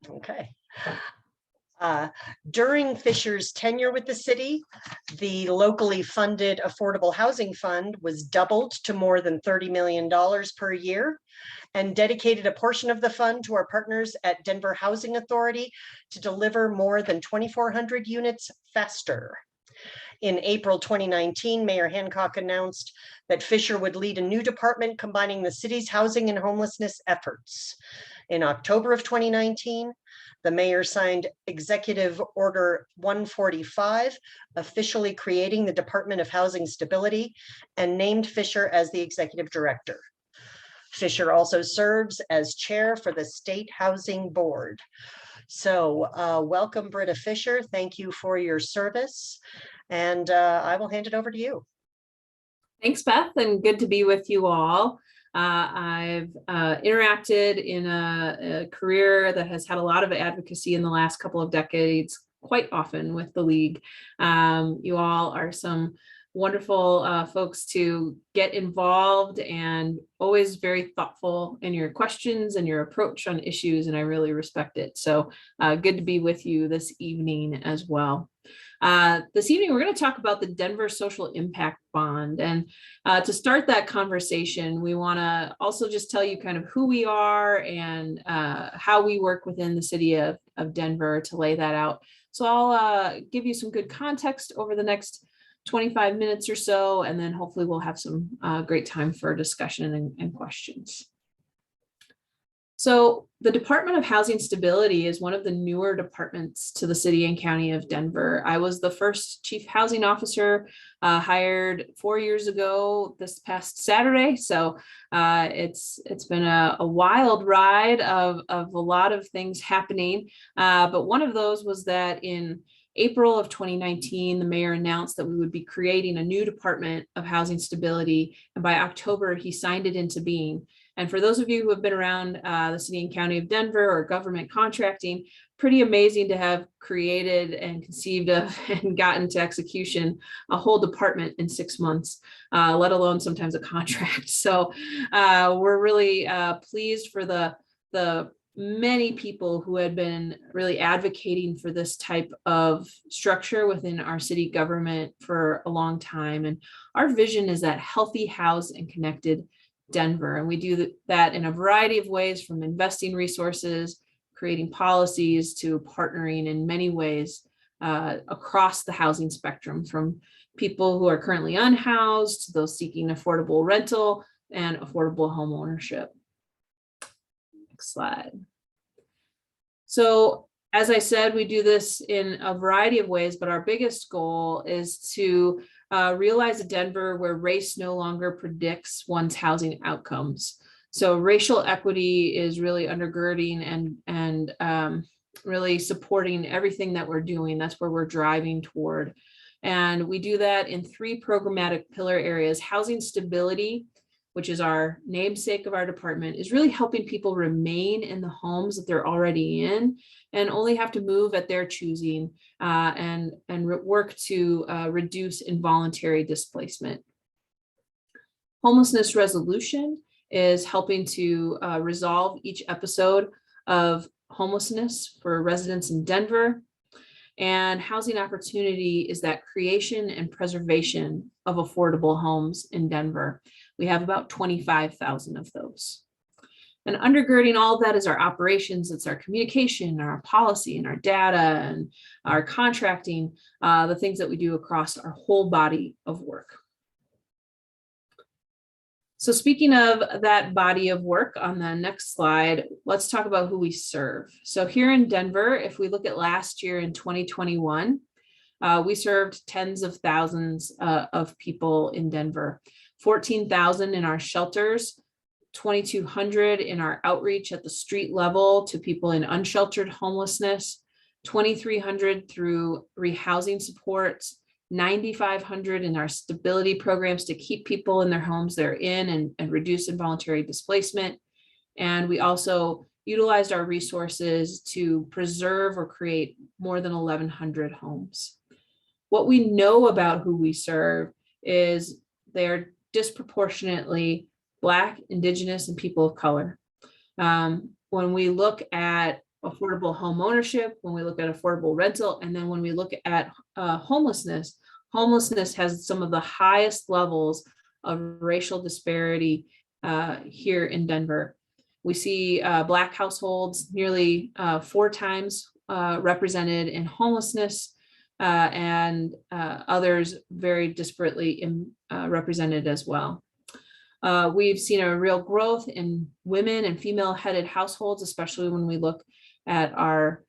Okay. During Fisher's tenure with the city, the locally funded Affordable Housing Fund was doubled to more than $30 million per year, and dedicated a portion of the fund to our partners at Denver Housing Authority to deliver more than 2,400 units faster. In April 2019, Mayor Hancock announced that Fisher would lead a new department combining the city's housing and homelessness efforts. In October of 2019, the mayor signed Executive Order 145, officially creating the Department of Housing Stability, and named Fisher as the executive director. Fisher also serves as chair for the State Housing Board. So welcome, Britta Fisher. Thank you for your service. And I will hand it over to you. Thanks, Beth, and good to be with you all. I've interacted in a career that has had a lot of advocacy in the last couple of decades, quite often with the League. You all are some wonderful folks to get involved and always very thoughtful in your questions and your approach on issues, and I really respect it. So good to be with you this evening as well. This evening, we're going to talk about the Denver Social Impact Bond. And to start that conversation, we want to also just tell you kind of who we are and how we work within the city of Denver to lay that out. So I'll give you some good context over the next 25 minutes or so, and then hopefully we'll have some great time for discussion and questions. So the Department of Housing Stability is one of the newer departments to the city and county of Denver. I was the first chief housing officer hired 4 years ago this past Saturday. So it's been a wild ride of a lot of things happening. But one of those was that in April of 2019, the mayor announced that we would be creating a new Department of Housing Stability. And by October, he signed it into being. And for those of you who have been around the city and county of Denver or government contracting, pretty amazing to have created and conceived of and gotten to execution a whole department in 6 months, let alone sometimes a contract. So we're really pleased for the many people who had been really advocating for this type of structure within our city government for a long time. And our vision is that healthy, housed, and connected Denver. And we do that in a variety of ways, from investing resources, creating policies, to partnering in many ways across the housing spectrum, from people who are currently unhoused to those seeking affordable rental and affordable home ownership. Next slide. So as I said, we do this in a variety of ways, but our biggest goal is to realize a Denver where race no longer predicts one's housing outcomes. So racial equity is really undergirding and really supporting everything that we're doing. That's where we're driving toward. And we do that in 3 programmatic pillar areas. Housing stability, which is our namesake of our department, is really helping people remain in the homes that they're already in and only have to move at their choosing, and work to reduce involuntary displacement. Homelessness resolution is helping to resolve each episode of homelessness for residents in Denver. And housing opportunity is that creation and preservation of affordable homes in Denver. We have about 25,000 of those. And undergirding all of that is our operations. It's our communication, our policy, and our data, and our contracting, the things that we do across our whole body of work. So speaking of that body of work, on the next slide, let's talk about who we serve. So here in Denver, if we look at last year in 2021, we served tens of thousands of people in Denver. 14,000 in our shelters, 2,200 in our outreach at the street level to people in unsheltered homelessness, 2,300 through rehousing supports, 9,500 in our stability programs to keep people in their homes they're in and reduce involuntary displacement. And we also utilized our resources to preserve or create more than 1,100 homes. What we know about who we serve is they're disproportionately Black, Indigenous, and people of color. When we look at affordable home ownership, when we look at affordable rental, and then when we look at homelessness, homelessness has some of the highest levels of racial disparity here in Denver. We see Black households nearly 4 times represented in homelessness, and others very disparately represented as well. We've seen a real growth in women and female-headed households, especially when we look at our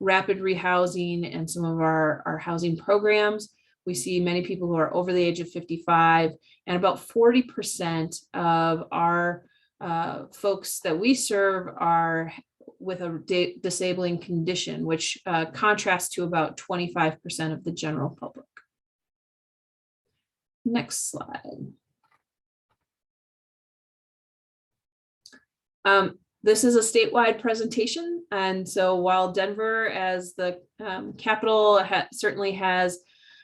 rapid rehousing and some of our housing programs. We see many people who are over the age of 55, and about 40% of our folks that we serve are with a disabling condition, which contrasts to about 25% of the general public. Next slide. This is a statewide presentation, and so while Denver as the capital certainly has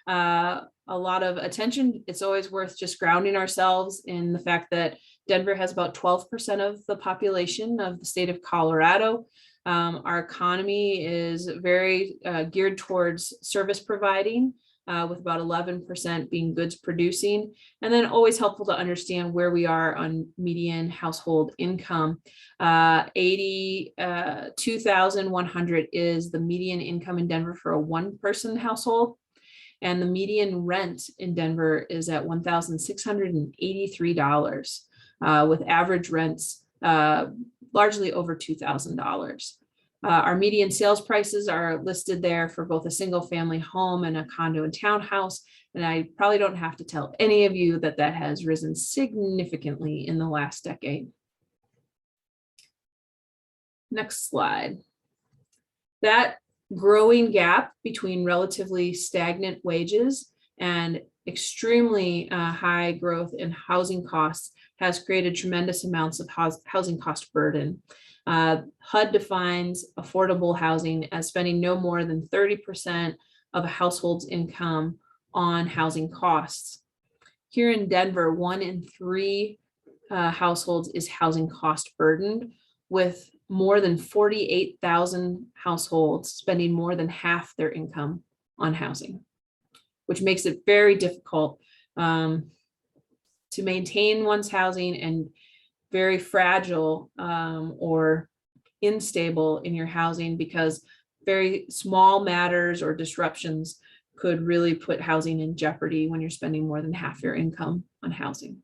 a lot of attention, it's always worth just grounding ourselves in the fact that Denver has about 12% of the population of the state of Colorado. Our economy is very geared towards service providing, with about 11% being goods producing, and then always helpful to understand where we are on median household income. 82,100 is the median income in Denver for a 1-person household, and the median rent in Denver is at $1,683, with average rents largely over $2,000. Our median sales prices are listed there for both a single family home and a condo and townhouse. And I probably don't have to tell any of you that that has risen significantly in the last decade. Next slide. That growing gap between relatively stagnant wages and extremely high growth in housing costs has created tremendous amounts of housing cost burden. HUD defines affordable housing as spending no more than 30% of a household's income on housing costs. Here in Denver, 1 in 3 households is housing cost burdened, with more than 48,000 households spending more than half their income on housing, which makes it very difficult to maintain one's housing, and very fragile or unstable in your housing, because very small matters or disruptions could really put housing in jeopardy when you're spending more than half your income on housing.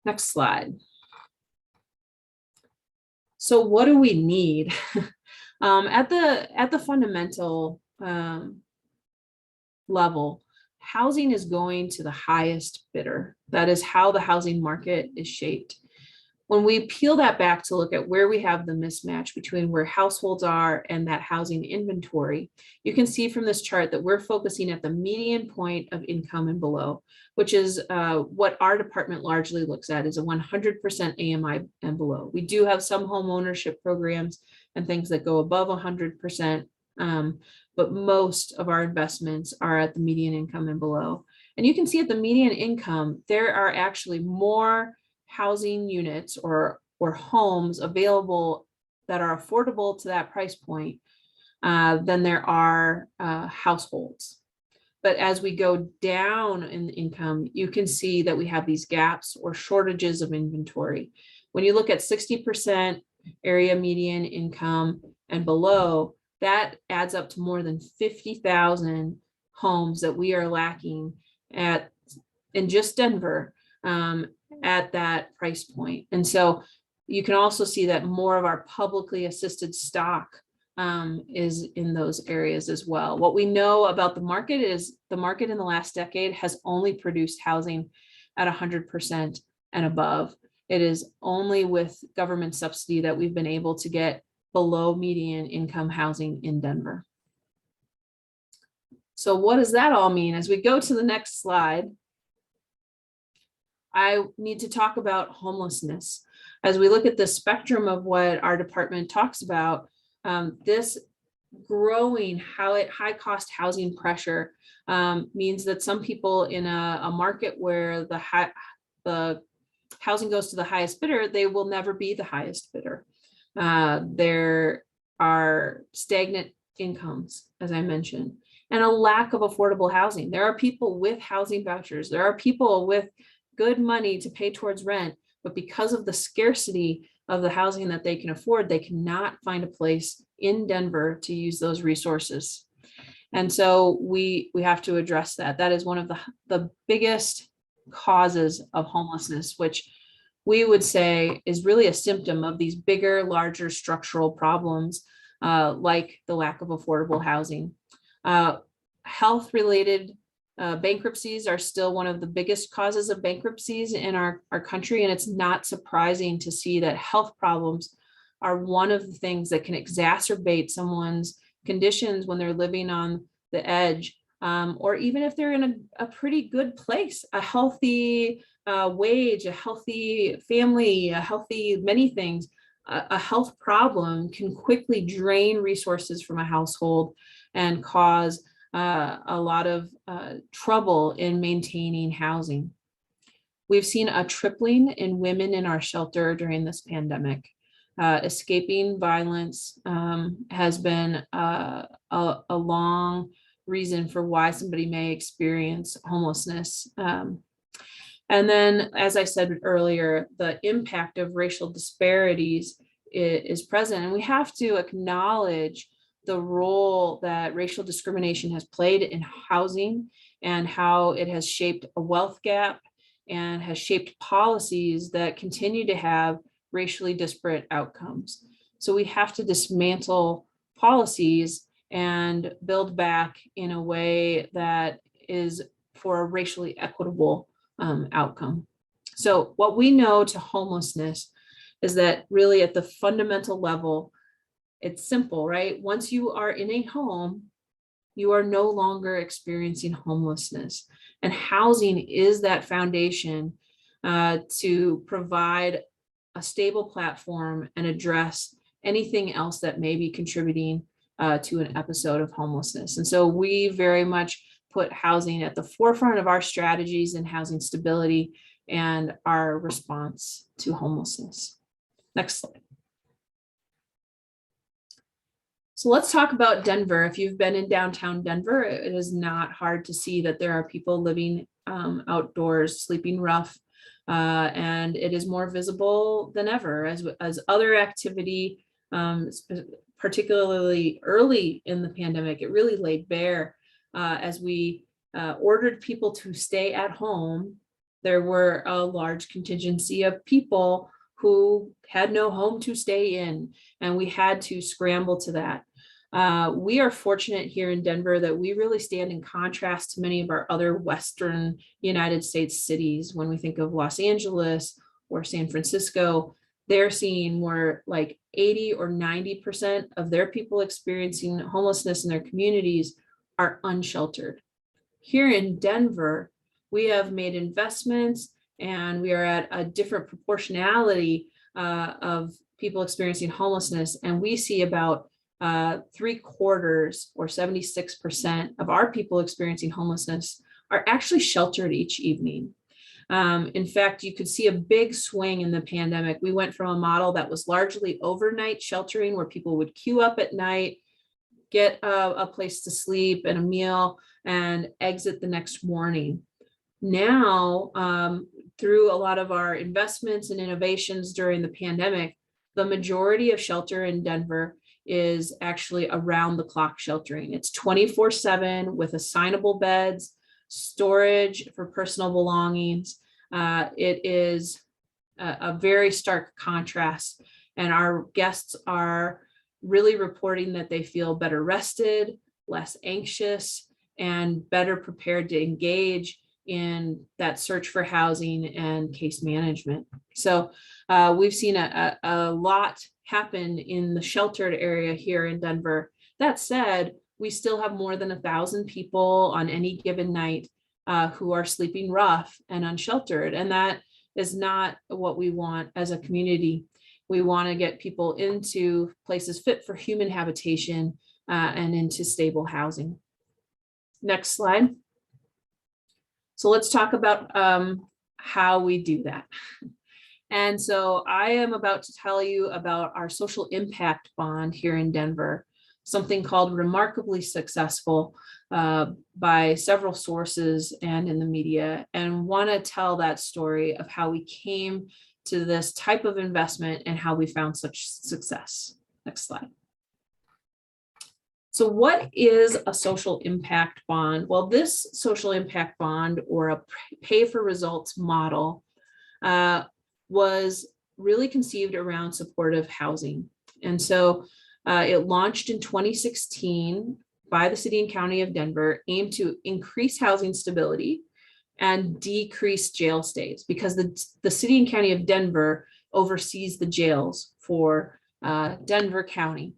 Next slide. So what do we need? At the fundamental level, housing is going to the highest bidder. That is how the housing market is shaped. When we peel that back to look at where we have the mismatch between where households are and that housing inventory, you can see from this chart that we're focusing at the median point of income and below, which is what our department largely looks at, is a 100% AMI and below. We do have some home ownership programs and things that go above 100%, but most of our investments are at the median income and below. And you can see at the median income, there are actually more housing units or homes available that are affordable to that price point than there are households. But as we go down in income, you can see that we have these gaps or shortages of inventory. When you look at 60% area median income and below, that adds up to more than 50,000 homes that we are lacking in just Denver at that price point. And so you can also see that more of our publicly assisted stock is in those areas as well. What we know about the market is the market in the last decade has only produced housing at 100% and above. It is only with government subsidy that we've been able to get below median income housing in Denver. So what does that all mean? As we go to the next slide, I need to talk about homelessness. As we look at the spectrum of what our department talks about, this growing high cost housing pressure means that some people in a market where the housing goes to the highest bidder, they will never be the highest bidder. There are stagnant incomes, as I mentioned, and a lack of affordable housing. There are people with housing vouchers. There are people with good money to pay towards rent, but because of the scarcity of the housing that they can afford, they cannot find a place in Denver to use those resources. And so we have to address that. That is one of the biggest causes of homelessness, which we would say is really a symptom of these bigger, larger structural problems, like the lack of affordable housing. Health-related bankruptcies are still one of the biggest causes of bankruptcies in our country, and it's not surprising to see that health problems are one of the things that can exacerbate someone's conditions when they're living on the edge, or even if they're in a pretty good place, a healthy wage, a healthy family, a healthy many things. A health problem can quickly drain resources from a household and cause a lot of trouble in maintaining housing. We've seen a tripling in women in our shelter during this pandemic. Escaping violence has been a long reason for why somebody may experience homelessness. And then, as I said earlier, the impact of racial disparities is present, and we have to acknowledge the role that racial discrimination has played in housing and how it has shaped a wealth gap and has shaped policies that continue to have racially disparate outcomes. So we have to dismantle policies and build back in a way that is for a racially equitable outcome. So what we know to homelessness is that really at the fundamental level, it's simple, right? Once you are in a home, you are no longer experiencing homelessness. And housing is that foundation to provide a stable platform and address anything else that may be contributing to an episode of homelessness. And so we very much put housing at the forefront of our strategies in housing stability and our response to homelessness. Next slide. So let's talk about Denver. If you've been in downtown Denver, it is not hard to see that there are people living outdoors, sleeping rough, and it is more visible than ever as other activity, particularly early in the pandemic, it really laid bare as we ordered people to stay at home. There were a large contingency of people who had no home to stay in, and we had to scramble to that. We are fortunate here in Denver that we really stand in contrast to many of our other Western United States cities. When we think of Los Angeles or San Francisco, they're seeing more like 80 or 90% of their people experiencing homelessness in their communities are unsheltered. Here in Denver, we have made investments and we are at a different proportionality of people experiencing homelessness. And we see about 3/4 or 76% of our people experiencing homelessness are actually sheltered each evening. In fact, you could see a big swing in the pandemic. We went from a model that was largely overnight sheltering where people would queue up at night, get a place to sleep and a meal, and exit the next morning. Now, through a lot of our investments and innovations during the pandemic, the majority of shelter in Denver is actually around the clock sheltering. It's 24/7 with assignable beds, storage for personal belongings. It is a very stark contrast, and our guests are really reporting that they feel better rested, less anxious, and better prepared to engage in that search for housing and case management. So we've seen a lot happen in the sheltered area here in Denver. That said, we still have more than 1,000 people on any given night who are sleeping rough and unsheltered. And that is not what we want as a community. We want to get people into places fit for human habitation and into stable housing. Next slide. So let's talk about how we do that. And so I am about to tell you about our social impact bond here in Denver, something called Remarkably Successful by several sources and in the media, and want to tell that story of how we came to this type of investment and how we found such success. Next slide. So what is a social impact bond? Well, this social impact bond, or a pay for results model, was really conceived around supportive housing. And so it launched in 2016 by the City and County of Denver, aimed to increase housing stability and decrease jail stays, because the City and County of Denver oversees the jails for Denver County.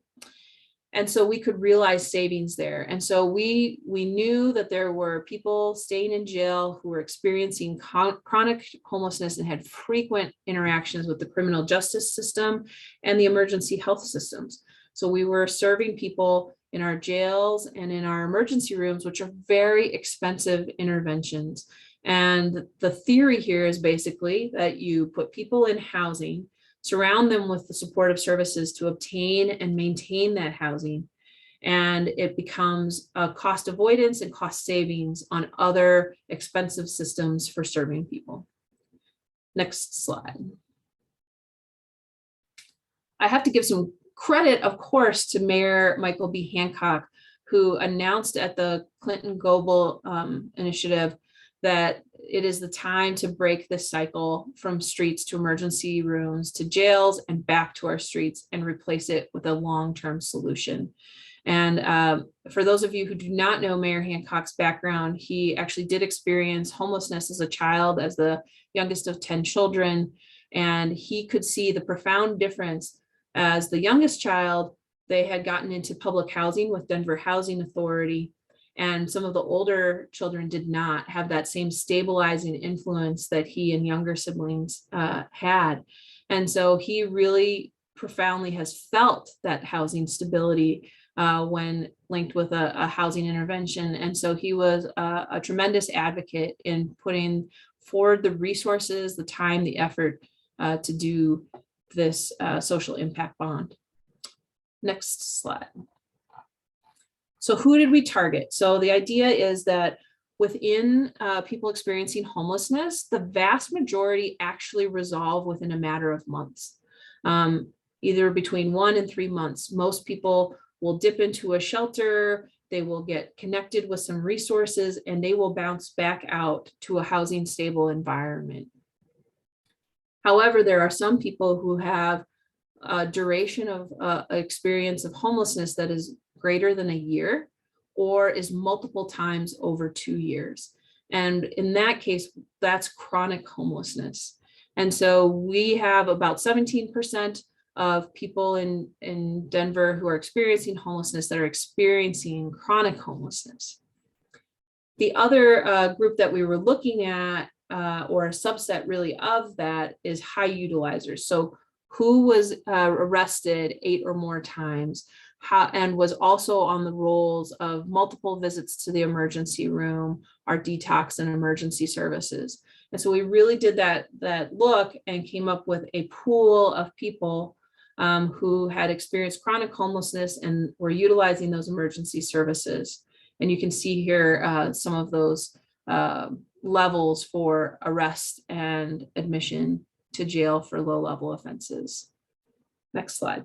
And so we could realize savings there. And so we knew that there were people staying in jail who were experiencing chronic homelessness and had frequent interactions with the criminal justice system and the emergency health systems. So we were serving people in our jails and in our emergency rooms, which are very expensive interventions. And the theory here is basically that you put people in housing, surround them with the supportive services to obtain and maintain that housing, and it becomes a cost avoidance and cost savings on other expensive systems for serving people. Next slide. I have to give some credit, of course, to Mayor Michael B. Hancock, who announced at the Clinton Global Initiative that it is the time to break this cycle from streets to emergency rooms to jails and back to our streets, and replace it with a long-term solution. And for those of you who do not know Mayor Hancock's background, he actually did experience homelessness as a child, as the youngest of 10 children. And he could see the profound difference. As the youngest child, they had gotten into public housing with Denver Housing Authority, and some of the older children did not have that same stabilizing influence that he and younger siblings had. And so he really profoundly has felt that housing stability when linked with a housing intervention. And so he was a tremendous advocate in putting forward the resources, the time, the effort to do this social impact bond. Next slide. So who did we target? So the idea is that within people experiencing homelessness, the vast majority actually resolve within a matter of months, either between 1 and 3 months. Most people will dip into a shelter, they will get connected with some resources, and they will bounce back out to a housing stable environment. However, there are some people who have a duration of experience of homelessness that is greater than a year, or is multiple times over 2 years. And in that case, that's chronic homelessness. And so we have about 17% of people in Denver who are experiencing homelessness that are experiencing chronic homelessness. The other group that we were looking at, or a subset really of that, is high utilizers. So who was arrested 8 or more times, and was also on the rolls of multiple visits to the emergency room, our detox and emergency services. And so we really did that look and came up with a pool of people who had experienced chronic homelessness and were utilizing those emergency services. And you can see here some of those levels for arrest and admission to jail for low-level offenses. Next slide.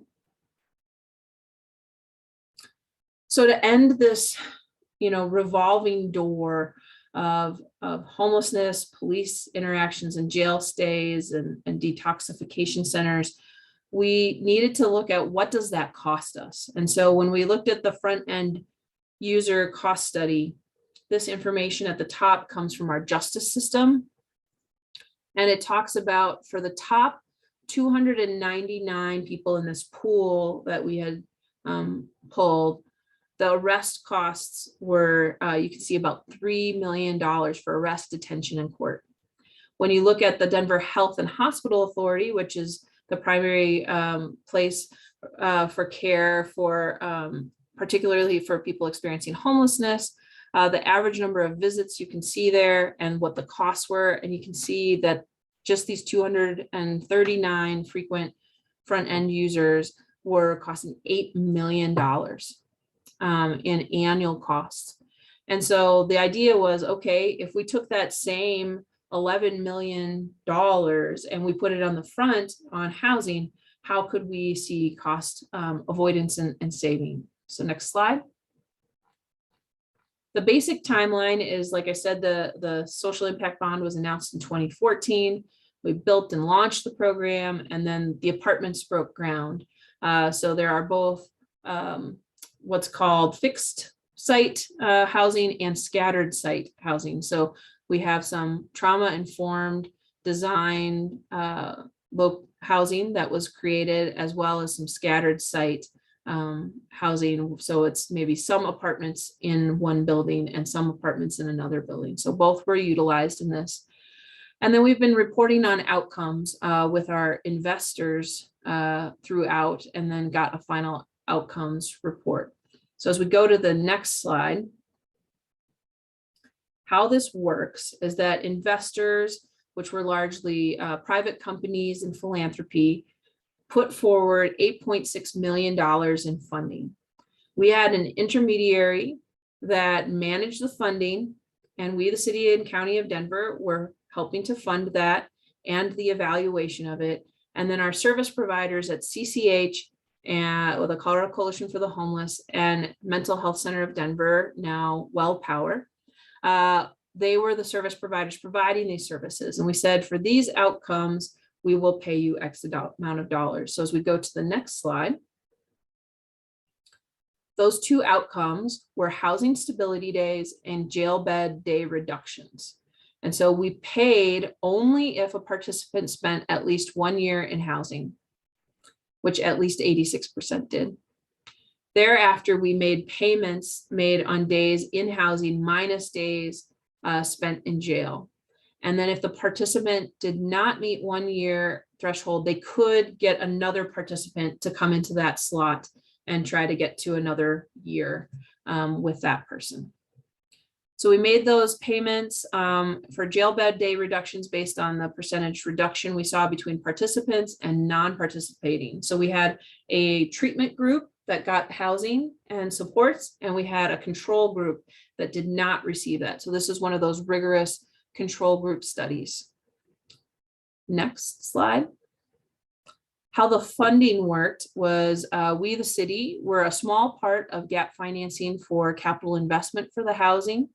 So to end this, revolving door of homelessness, police interactions, and jail stays and detoxification centers, we needed to look at what does that cost us. And so when we looked at the front end user cost study, this information at the top comes from our justice system. And it talks about, for the top 299 people in this pool that we had pulled, the arrest costs were, you can see, about $3 million for arrest, detention, and court. When you look at the Denver Health and Hospital Authority, which is the primary place for care for, particularly for people experiencing homelessness, the average number of visits you can see there and what the costs were. And you can see that just these 239 frequent front end users were costing $8 million in annual costs. And so the idea was, okay, if we took that same $11 million and we put it on the front on housing, how could we see cost avoidance and saving? So next slide. The basic timeline is, like I said, the social impact bond was announced in 2014. We built and launched the program, and then the apartments broke ground. So there are both what's called fixed site housing and scattered site housing. So we have some trauma-informed design housing that was created, as well as some scattered site housing. So it's maybe some apartments in one building and some apartments in another building. So both were utilized in this. And then we've been reporting on outcomes with our investors throughout, and then got a final outcomes report. So as we go to the next slide, how this works is that investors, which were largely private companies and philanthropy, put forward $8.6 million in funding. We had an intermediary that managed the funding, and we, the city and county of Denver, were helping to fund that and the evaluation of it. And then our service providers at CCH and with the Colorado Coalition for the Homeless and Mental Health Center of Denver, now WellPower, they were the service providers providing these services. And we said, for these outcomes, we will pay you X amount of dollars. So as we go to the next slide, those two outcomes were housing stability days and jail bed day reductions. And so we paid only if a participant spent at least 1 year in housing, which at least 86% did. Thereafter, we made payments made on days in housing minus days spent in jail. And then if the participant did not meet 1 year threshold, they could get another participant to come into that slot and try to get to another year with that person. So we made those payments for jail bed day reductions based on the percentage reduction we saw between participants and non-participating. So we had a treatment group that got housing and supports, and we had a control group that did not receive that. So this is one of those rigorous control group studies. Next slide. How the funding worked was we, the city, were a small part of gap financing for capital investment for the housing,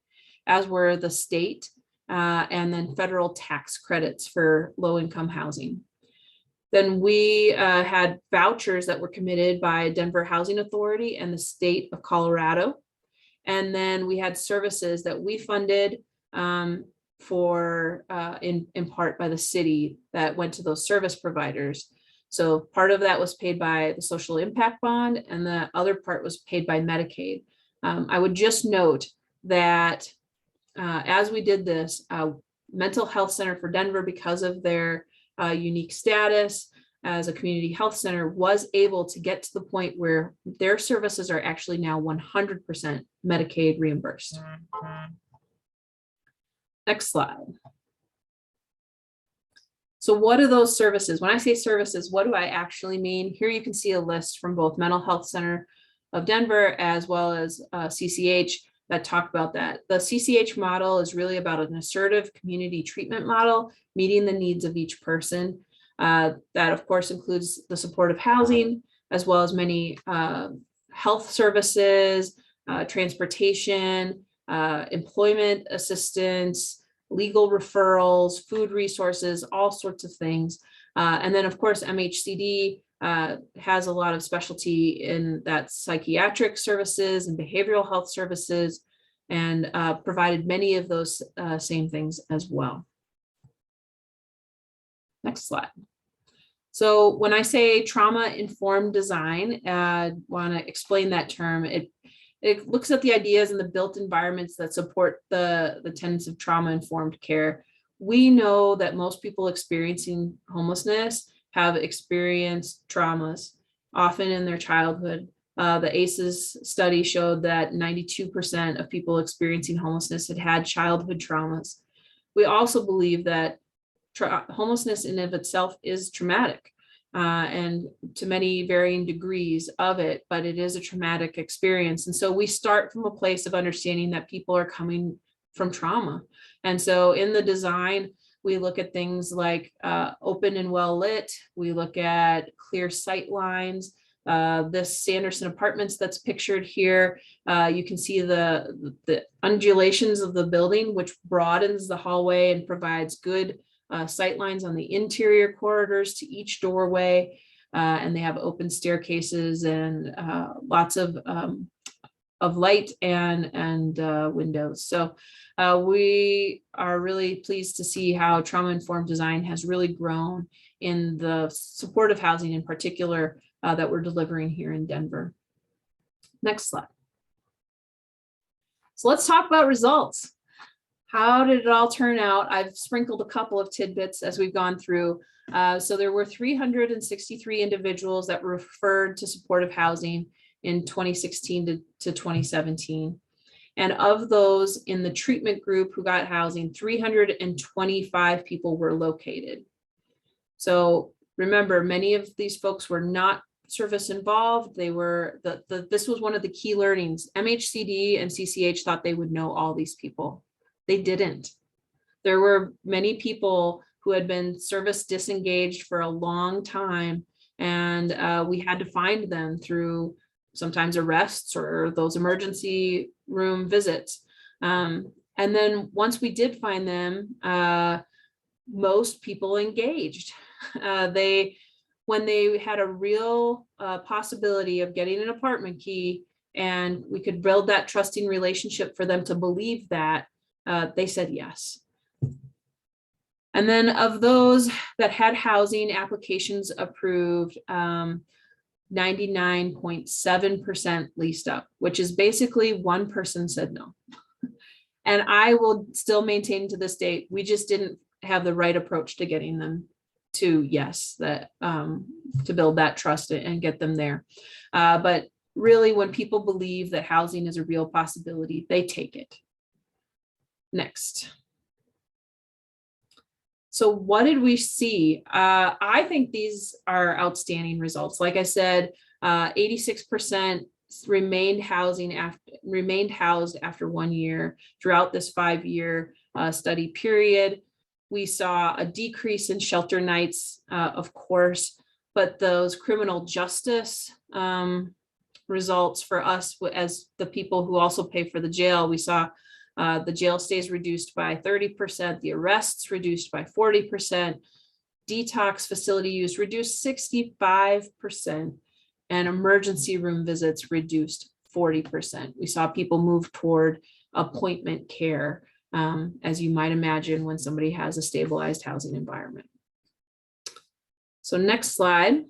as were the state and then federal tax credits for low-income housing. Then we had vouchers that were committed by Denver Housing Authority and the state of Colorado. And then we had services that we funded for in part by the city that went to those service providers. So part of that was paid by the social impact bond, and the other part was paid by Medicaid. I would just note that as we did this, Mental Health Center for Denver, because of their unique status as a community health center, was able to get to the point where their services are actually now 100% Medicaid reimbursed. Next slide. So what are those services? When I say services, what do I actually mean? Here you can see a list from both Mental Health Center of Denver as well as CCH that talk about that. The CCH model is really about an assertive community treatment model, meeting the needs of each person. That of course includes the supportive housing, as well as many health services, transportation, employment assistance, legal referrals, food resources, all sorts of things. And then of course, MHCD has a lot of specialty in that psychiatric services and behavioral health services, and provided many of those same things as well. Next slide. So when I say trauma-informed design, I want to explain that term. It looks at the ideas and the built environments that support the tenets of trauma-informed care. We know that most people experiencing homelessness have experienced traumas, often in their childhood. The ACEs study showed that 92% of people experiencing homelessness had had childhood traumas. We also believe that homelessness in of itself is traumatic, and to many varying degrees of it, but it is a traumatic experience. And so we start from a place of understanding that people are coming from trauma. And so in the design, we look at things like open and well lit. We look at clear sight lines. This Sanderson Apartments that's pictured here, you can see the undulations of the building, which broadens the hallway and provides good sight lines on the interior corridors to each doorway. And they have open staircases and lots of light and windows. So we are really pleased to see how trauma-informed design has really grown in the supportive housing in particular that we're delivering here in Denver. Next slide. So let's talk about results. How did it all turn out? I've sprinkled a couple of tidbits as we've gone through. So there were 363 individuals that were referred to supportive housing in 2016 to 2017. And of those in the treatment group who got housing, 325 people were located. So remember, many of these folks were not service involved. They were, this was one of the key learnings. MHCD and CCH thought they would know all these people. They didn't. There were many people who had been service disengaged for a long time, and we had to find them through sometimes arrests or those emergency room visits. And then once we did find them, most people engaged. When they had a real possibility of getting an apartment key and we could build that trusting relationship for them to believe that, they said yes. And then of those that had housing applications approved, 99.7% leased up, which is basically one person said no. And I will still maintain to this date, we just didn't have the right approach to getting them to yes, that to build that trust and get them there. But really, when people believe that housing is a real possibility, they take it. Next. So what did we see? I think these are outstanding results. Like I said, 86% remained housed after 1 year throughout this 5-year study period. We saw a decrease in shelter nights, of course, but those criminal justice results for us as the people who also pay for the jail, we saw the jail stays reduced by 30%, the arrests reduced by 40%, detox facility use reduced 65%, and emergency room visits reduced 40%. We saw people move toward appointment care, as you might imagine when somebody has a stabilized housing environment. So next slide.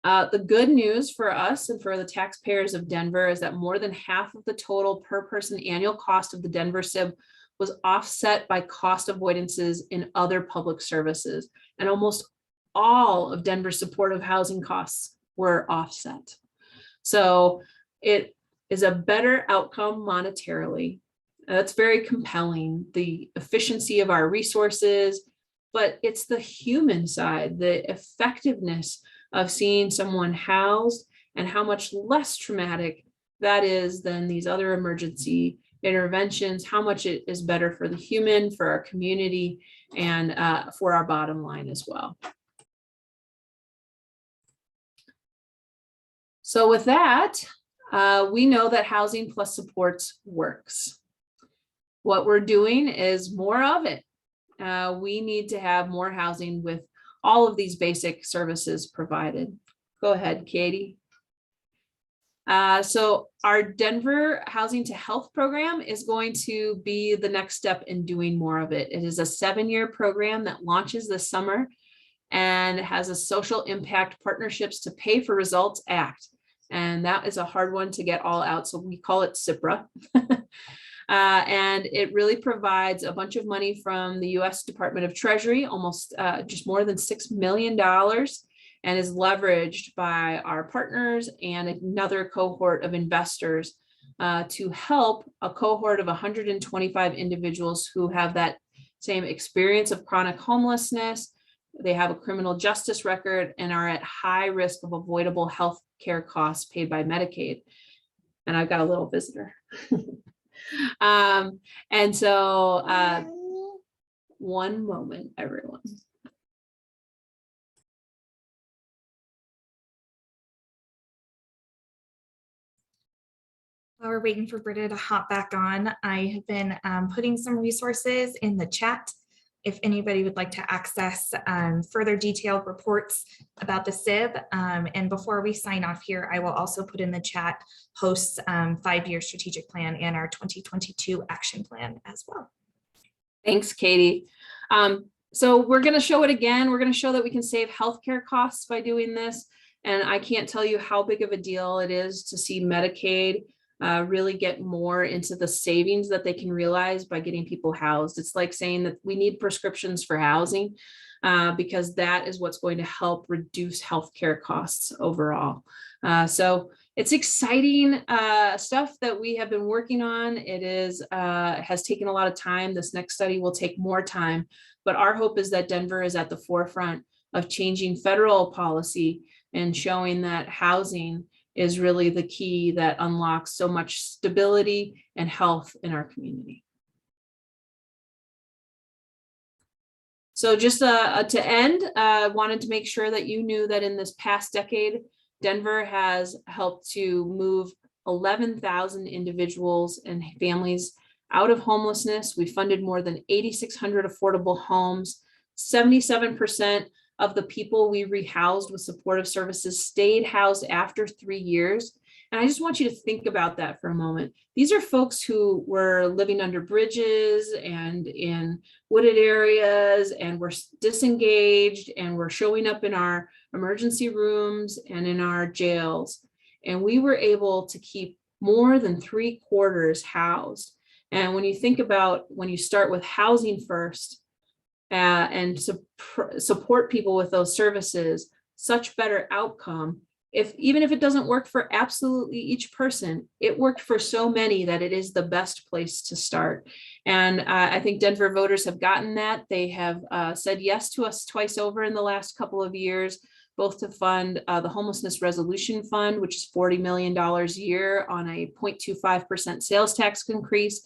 The good news for us and for the taxpayers of Denver is that more than half of the total per person annual cost of the Denver SIB was offset by cost avoidances in other public services. And almost all of Denver's supportive housing costs were offset. So it is a better outcome monetarily. That's very compelling, the efficiency of our resources, but it's the human side, the effectiveness of seeing someone housed and how much less traumatic that is than these other emergency interventions, how much it is better for the human, for our community, and for our bottom line as well. So with that, we know that housing plus supports works. What we're doing is more of it. We need to have more housing with all of these basic services provided. Go ahead, Katie. So our Denver Housing to Health program is going to be the next step in doing more of it. It is a 7-year program that launches this summer and has a social impact partnerships to pay for results act. And that is a hard one to get all out. So we call it SIPRA. And it really provides a bunch of money from the US Department of Treasury, almost just more than $6 million, and is leveraged by our partners and another cohort of investors to help a cohort of 125 individuals who have that same experience of chronic homelessness. They have a criminal justice record and are at high risk of avoidable health care costs paid by Medicaid. And I've got a little visitor. And so one moment, everyone. While we're waiting for Britta to hop back on, I have been putting some resources in the chat. If anybody would like to access further detailed reports about the SIB. And before we sign off here, I will also put in the chat HOST's 5-year strategic plan and our 2022 action plan as well. Thanks, Katie. So we're going to show it again. We're going to show that we can save healthcare costs by doing this. And I can't tell you how big of a deal it is to see Medicaid really get more into the savings that they can realize by getting people housed. It's like saying that we need prescriptions for housing because that is what's going to help reduce healthcare costs overall. So it's exciting stuff that we have been working on. It is has taken a lot of time. This next study will take more time, but our hope is that Denver is at the forefront of changing federal policy and showing that housing is really the key that unlocks so much stability and health in our community. So just to end, wanted to make sure that you knew that in this past decade, Denver has helped to move 11,000 individuals and families out of homelessness. We funded more than 8,600 affordable homes. 77% of the people we rehoused with supportive services stayed housed after 3 years. And I just want you to think about that for a moment. These are folks who were living under bridges and in wooded areas and were disengaged and were showing up in our emergency rooms and in our jails. And we were able to keep more than 3/4 housed. And when you think about when you start with housing first, and support people with those services, such better outcome. Even if it doesn't work for absolutely each person, it worked for so many that it is the best place to start. And I think Denver voters have gotten that. They have said yes to us twice over in the last couple of years, both to fund the Homelessness Resolution Fund, which is $40 million a year on a 0.25% sales tax increase,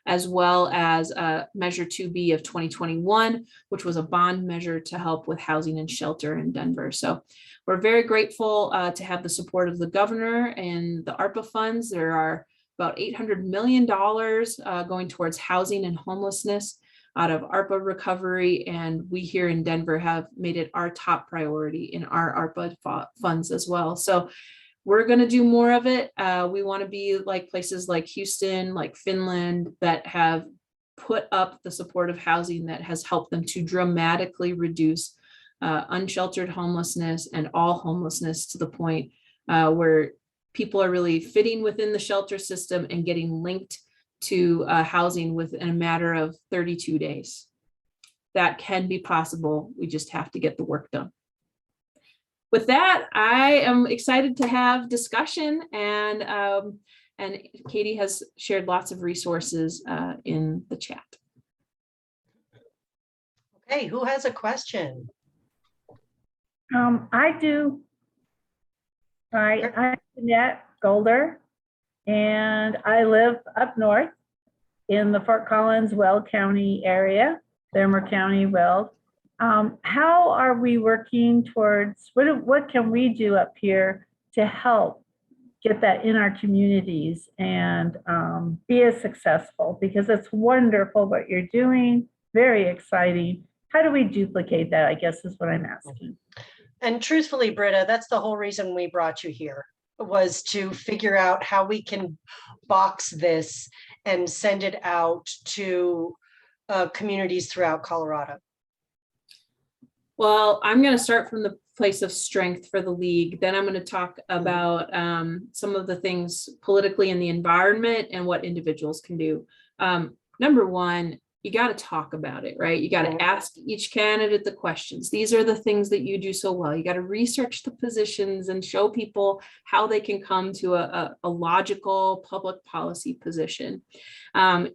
as well as Measure 2B of 2021, which was a bond measure to help with housing and shelter in Denver. So we're very grateful to have the support of the governor and the ARPA funds. There are about $800 million going towards housing and homelessness out of ARPA recovery. And we here in Denver have made it our top priority in our ARPA funds as well. So we're going to do more of it. We want to be like places like Houston, like Finland, that have put up the supportive housing that has helped them to dramatically reduce unsheltered homelessness and all homelessness to the point where people are really fitting within the shelter system and getting linked to housing within a matter of 32 days. That can be possible. We just have to get the work done. With that, I am excited to have discussion, and Katie has shared lots of resources in the chat. Okay, who has a question? I do. I'm Jeanette Golder, and I live up north in the Fort Collins, Weld County area, Thermo County, Weld. How are we working towards, what can we do up here to help get that in our communities and be as successful? Because it's wonderful what you're doing, very exciting. How do we duplicate that, I guess is what I'm asking. And truthfully, Britta, that's the whole reason we brought you here, was to figure out how we can box this and send it out to communities throughout Colorado. Well, I'm going to start from the place of strength for the league. Then I'm going to talk about some of the things politically in the environment and what individuals can do. Number one, you got to talk about it, right? You got to Mhm. ask each candidate the questions. These are the things that you do so well. You got to research the positions and show people how they can come to a logical public policy position.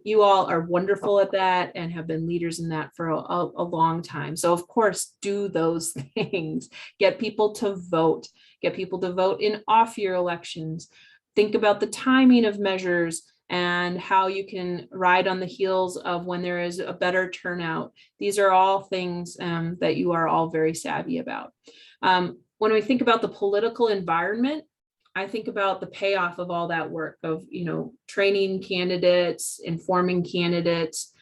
You all are wonderful at that and have been leaders in that for a long time. So of course, do those things. Get people to vote. Get people to vote in off-year elections. Think about the timing of measures and how you can ride on the heels of when there is a better turnout. These are all things that you are all very savvy about. When we think about the political environment, I think about the payoff of all that work of, training candidates, informing candidates,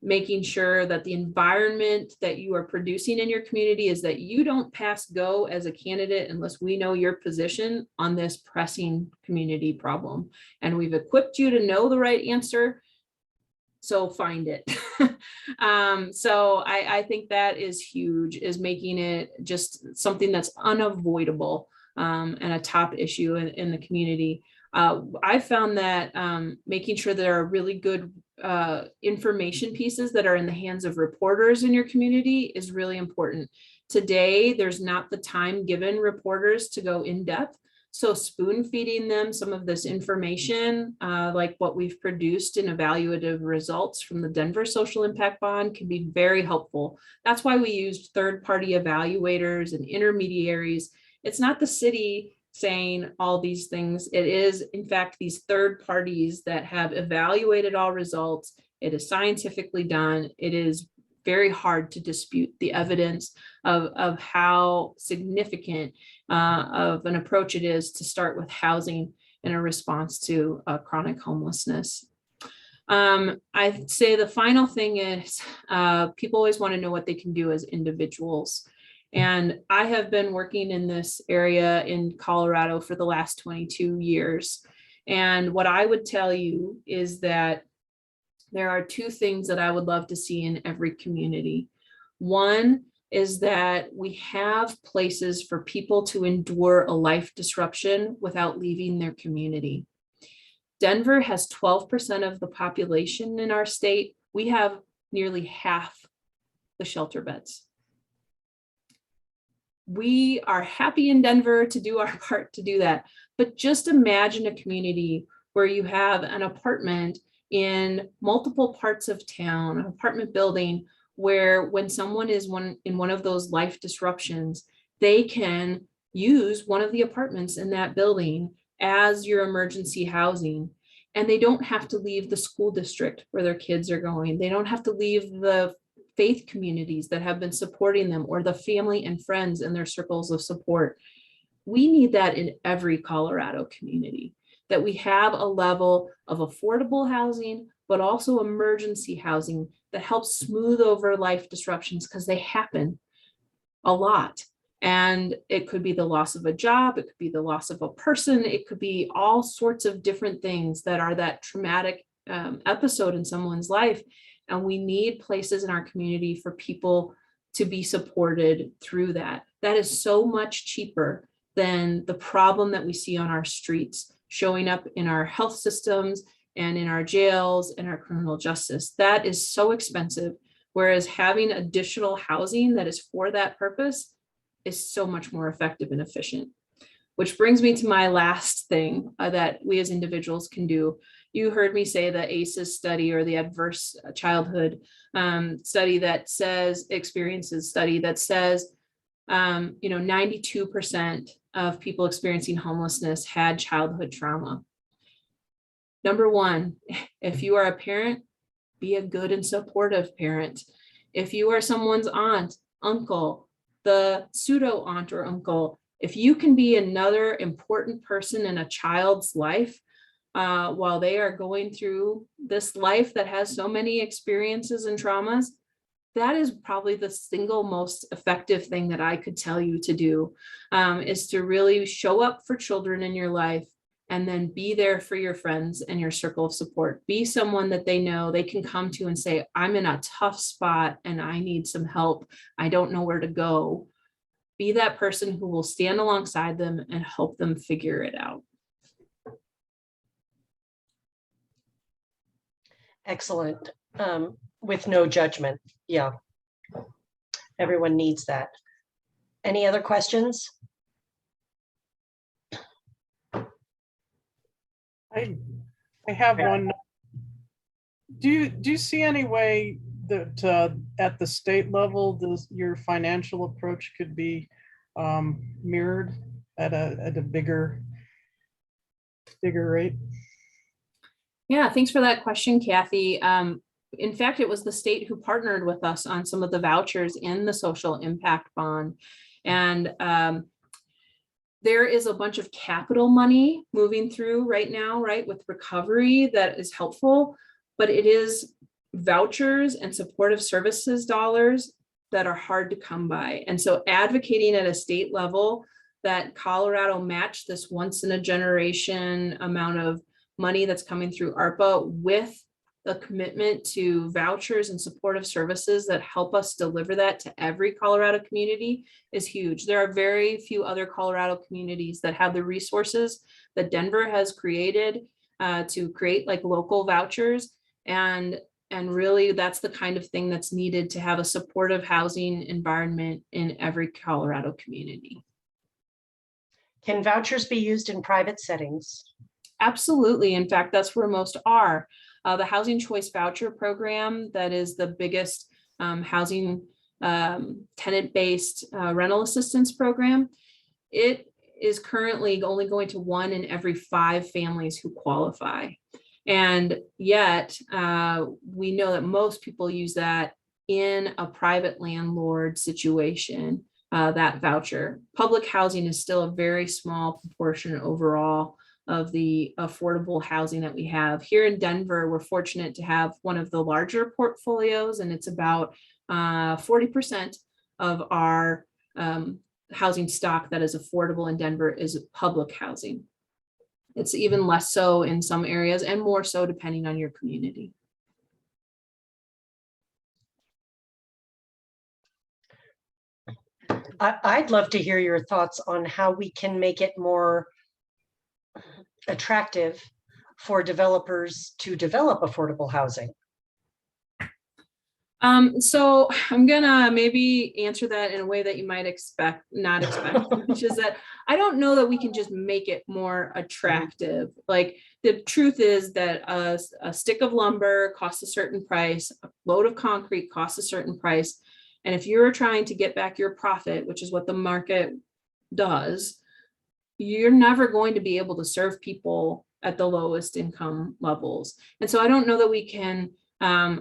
making sure that the environment that you are producing in your community is that you don't pass go as a candidate unless we know your position on this pressing community problem. And we've equipped you to know the right answer. So find it. So I think that is huge, is making it just something that's unavoidable and a top issue in the community. I found that making sure there are really good information pieces that are in the hands of reporters in your community is really important. Today, there's not the time given reporters to go in depth. So spoon feeding them some of this information, like what we've produced in evaluative results from the Denver Social Impact Bond, can be very helpful. That's why we used third-party evaluators and intermediaries. It's not the city saying all these things. It is, in fact, these third parties that have evaluated all results. It is scientifically done. It is very hard to dispute the evidence of how significant of an approach it is to start with housing in a response to chronic homelessness. I'd say the final thing is people always want to know what they can do as individuals. And I have been working in this area in Colorado for the last 22 years. And what I would tell you is that there are two things that I would love to see in every community. One is that we have places for people to endure a life disruption without leaving their community. Denver has 12% of the population in our state. We have nearly half the shelter beds. We are happy in Denver to do our part to do that. But just imagine a community where you have an apartment in multiple parts of town, an apartment building, where when someone is in one of those life disruptions, they can use one of the apartments in that building as your emergency housing. And they don't have to leave the school district where their kids are going. They don't have to leave the faith communities that have been supporting them or the family and friends in their circles of support. We need that in every Colorado community, that we have a level of affordable housing, but also emergency housing that helps smooth over life disruptions, because they happen a lot. And it could be the loss of a job, it could be the loss of a person, it could be all sorts of different things that are that traumatic episode in someone's life. And we need places in our community for people to be supported through that. That is so much cheaper than the problem that we see on our streets, showing up in our health systems and in our jails and our criminal justice. That is so expensive. Whereas having additional housing that is for that purpose is so much more effective and efficient. Which brings me to my last thing that we as individuals can do. You heard me say the ACEs study, or the adverse childhood study, that says, experiences study that says, 92% of people experiencing homelessness had childhood trauma. Number one, if you are a parent, be a good and supportive parent. If you are someone's aunt, uncle, the pseudo aunt or uncle, if you can be another important person in a child's life while they are going through this life that has so many experiences and traumas, that is probably the single most effective thing that I could tell you to do, is to really show up for children in your life, and then be there for your friends and your circle of support. Be someone that they know they can come to and say, I'm in a tough spot and I need some help. I don't know where to go. Be that person who will stand alongside them and help them figure it out. Excellent. with no judgment. Yeah. Everyone needs that. Any other questions? I have one. Do you see any way that at the state level, your financial approach could be mirrored at a bigger rate? Yeah, thanks for that question, Kathy. In fact, it was the state who partnered with us on some of the vouchers in the social impact bond. And there is a bunch of capital money moving through right now, right, with recovery that is helpful, but it is vouchers and supportive services dollars that are hard to come by. And so advocating at a state level that Colorado match this once in a generation amount of money that's coming through ARPA with the commitment to vouchers and supportive services that help us deliver that to every Colorado community is huge. There are very few other Colorado communities that have the resources that Denver has created to create like local vouchers. And really that's the kind of thing that's needed to have a supportive housing environment in every Colorado community. Can vouchers be used in private settings? Absolutely. In fact, that's where most are. The Housing Choice Voucher Program, that is the biggest housing tenant-based rental assistance program. It is currently only going to 1 in every 5 families who qualify. And yet we know that most people use that in a private landlord situation, that voucher. Public housing is still a very small proportion overall of the affordable housing that we have. Here in Denver, we're fortunate to have one of the larger portfolios, and it's about 40% of our housing stock that is affordable in Denver is public housing. It's even less so in some areas and more so depending on your community. I'd love to hear your thoughts on how we can make it more attractive for developers to develop affordable housing. So I'm gonna maybe answer that in a way that you might not expect, which is that I don't know that we can just make it more attractive. Like the truth is that a stick of lumber costs a certain price, a load of concrete costs a certain price. And if you're trying to get back your profit, which is what the market does, you're never going to be able to serve people at the lowest income levels. And so I don't know that we can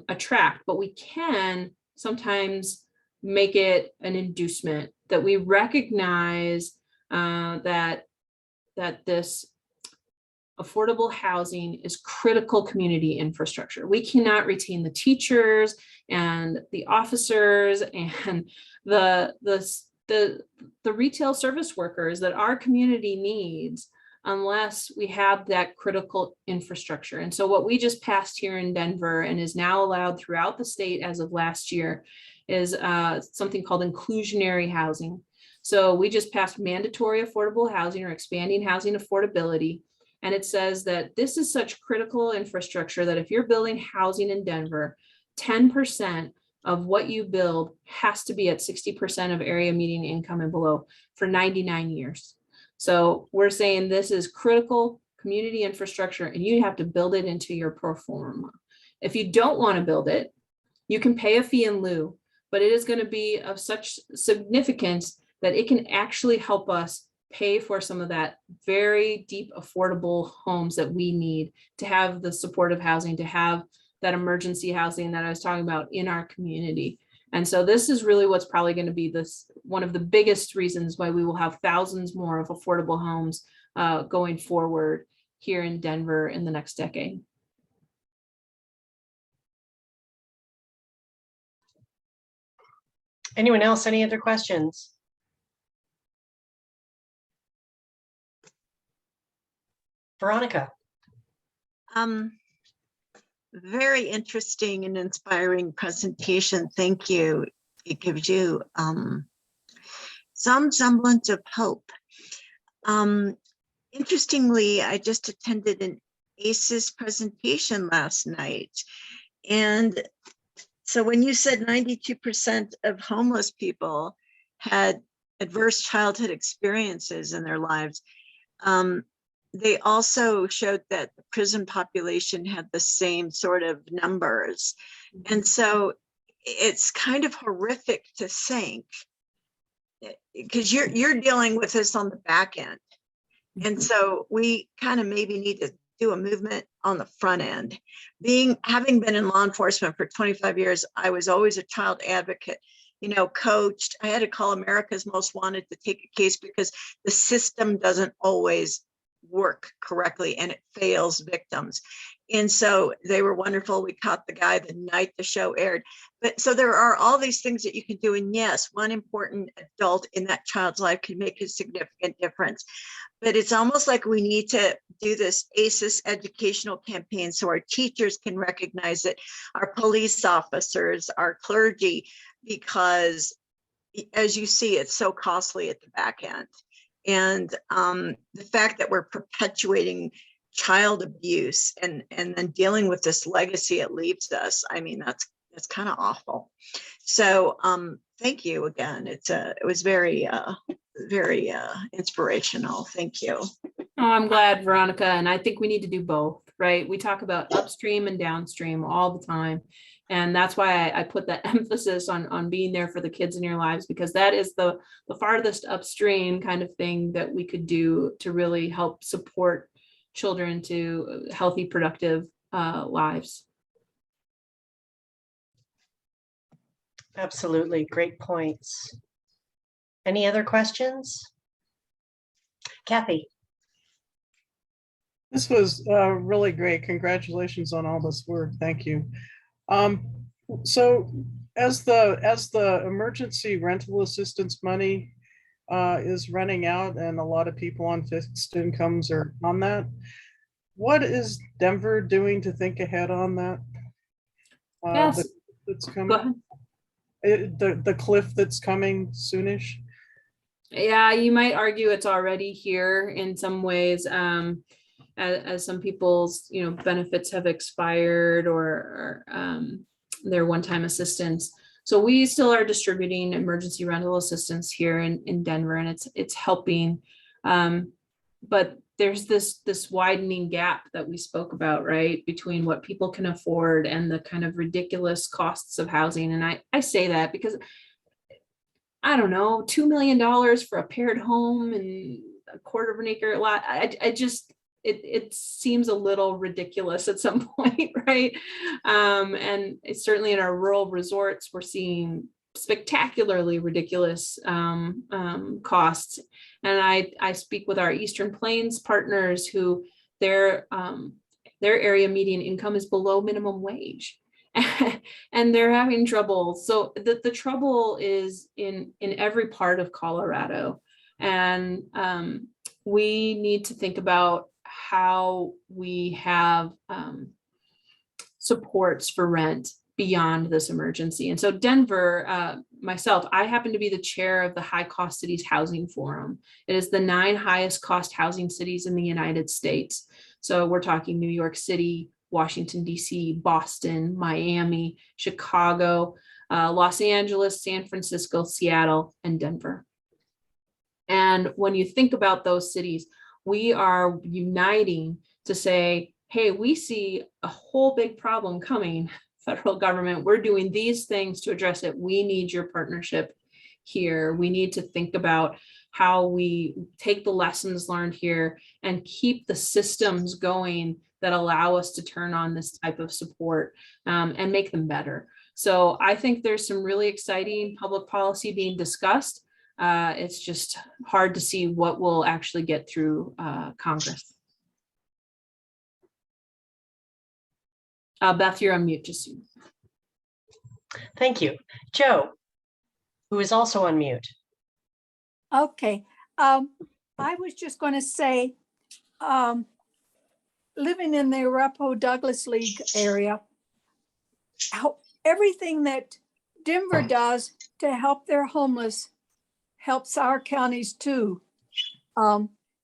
attract, but we can sometimes make it an inducement that we recognize that this affordable housing is critical community infrastructure. We cannot retain the teachers and the officers and the retail service workers that our community needs unless we have that critical infrastructure. And so what we just passed here in Denver and is now allowed throughout the state as of last year is something called inclusionary housing. So we just passed mandatory affordable housing or expanding housing affordability. And it says that this is such critical infrastructure that if you're building housing in Denver, 10% of what you build has to be at 60% of area median income and below for 99 years. So we're saying this is critical community infrastructure and you have to build it into your pro forma. If you don't want to build it, you can pay a fee in lieu, but it is going to be of such significance that it can actually help us pay for some of that very deep affordable homes that we need to have the supportive housing, to have that emergency housing that I was talking about in our community. And so this is really what's probably going to be one of the biggest reasons why we will have thousands more of affordable homes going forward here in Denver in the next decade. Anyone else? Any other questions? Veronica. Very interesting and inspiring presentation. Thank you. It gives you some semblance of hope. Interestingly, I just attended an ACES presentation last night, And so when you said 92% of homeless people had adverse childhood experiences in their lives, they also showed that the prison population had the same sort of numbers. And so it's kind of horrific to think, because you're dealing with this on the back end. And so we kind of maybe need to do a movement on the front end. Having been in law enforcement for 25 years, I was always a child advocate, coached. I had to call America's Most Wanted to take a case because the system doesn't always work correctly and it fails victims. And so they were wonderful. We caught the guy the night the show aired. But so there are all these things that you can do. And yes, one important adult in that child's life can make a significant difference. But it's almost like we need to do this ACES educational campaign so our teachers can recognize it, our police officers, our clergy, because as you see, it's so costly at the back end. And the fact that we're perpetuating child abuse and then dealing with this legacy it leaves us, I mean, that's kind of awful. So thank you again. It was very inspirational. Thank you. Oh, I'm glad, Veronica. And I think we need to do both, right? We talk about upstream and downstream all the time. And that's why I put that emphasis on being there for the kids in your lives, because that is the farthest upstream kind of thing that we could do to really help support children to healthy, productive lives. Absolutely. Great points. Any other questions? Kathy. This was really great. Congratulations on all this work. Thank you. So as the emergency rental assistance money is running out and a lot of people on fixed incomes are on that, what is Denver doing to think ahead on that? Yes. That's coming. Go ahead. The cliff that's coming soonish. Yeah, you might argue it's already here in some ways, as some people's benefits have expired or their one-time assistance. So we still are distributing emergency rental assistance here in Denver, and it's helping. But there's this widening gap that we spoke about, right, between what people can afford and the kind of ridiculous costs of housing. And I say that because I don't know, $2 million for a paired home and a quarter of an acre lot. It seems a little ridiculous at some point, right? And it's certainly in our rural resorts, we're seeing spectacularly ridiculous costs. And I speak with our Eastern Plains partners who their area median income is below minimum wage. And they're having trouble. So the trouble is in every part of Colorado. And we need to think about how we have supports for rent beyond this emergency. And so Denver, myself, I happen to be the chair of the High Cost Cities Housing Forum. It is the 9 highest cost housing cities in the United States. So we're talking New York City, Washington, D.C., Boston, Miami, Chicago, Los Angeles, San Francisco, Seattle, and Denver. And when you think about those cities, we are uniting to say, hey, we see a whole big problem coming, federal government. We're doing these things to address it. We need your partnership here. We need to think about how we take the lessons learned here and keep the systems going that allow us to turn on this type of support and make them better. So I think there's some really exciting public policy being discussed. It's just hard to see what will actually get through Congress. Beth, you're on mute. Just Thank you. Joe, who is also on mute. Okay. I was just going to say, living in the Arapahoe Douglas League area, how everything that Denver does to help their homeless helps our counties too.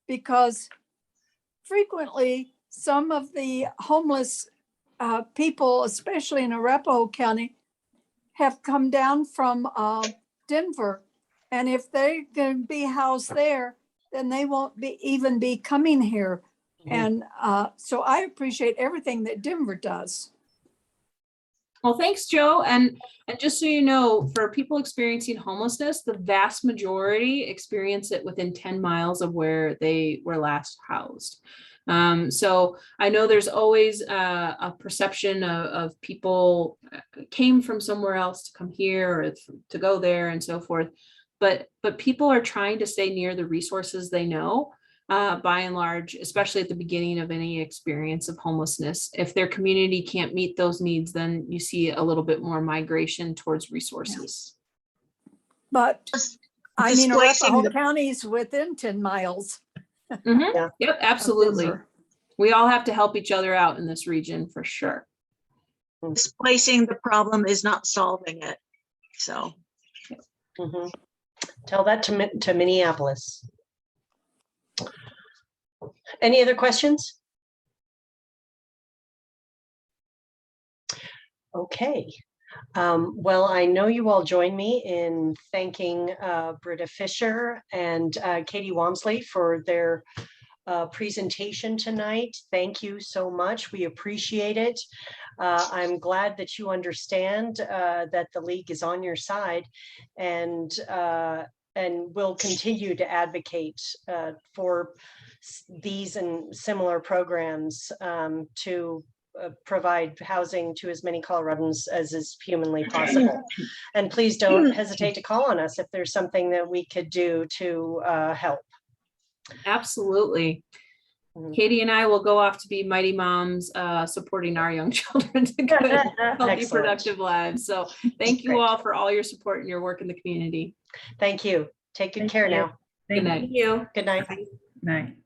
Because frequently some of the homeless people, especially in Arapahoe County, have come down from Denver. And if they're going to be housed there, then they won't even be coming here. And so I appreciate everything that Denver does. Well, thanks, Joe. And just so you know, for people experiencing homelessness, the vast majority experience it within 10 miles of where they were last housed. So I know there's always a perception of people came from somewhere else to come here or to go there and so forth. But people are trying to stay near the resources they know. By and large, especially at the beginning of any experience of homelessness. If their community can't meet those needs, then you see a little bit more migration towards resources. But I mean, Displacing Arapahoe the- County is within 10 miles. Yeah. Yep, absolutely. Denver. We all have to help each other out in this region for sure. Displacing the problem is not solving it. So. Tell that to Minneapolis. Any other questions? Okay. Well, I know you all join me in thanking Britta Fisher and Katie Walmsley for their presentation tonight. Thank you so much. We appreciate it. I'm glad that you understand that the League is on your side and will continue to advocate for these and similar programs to provide housing to as many Coloradans as is humanly possible. And please don't hesitate to call on us if there's something that we could do to help. Absolutely. Katie and I will go off to be mighty moms, supporting our young children to good, healthy, Excellent. productive lives. So thank you all for all your support and your work in the community. Thank you. Take good Thank care you. now. Good night. Thank you. Good night. Night.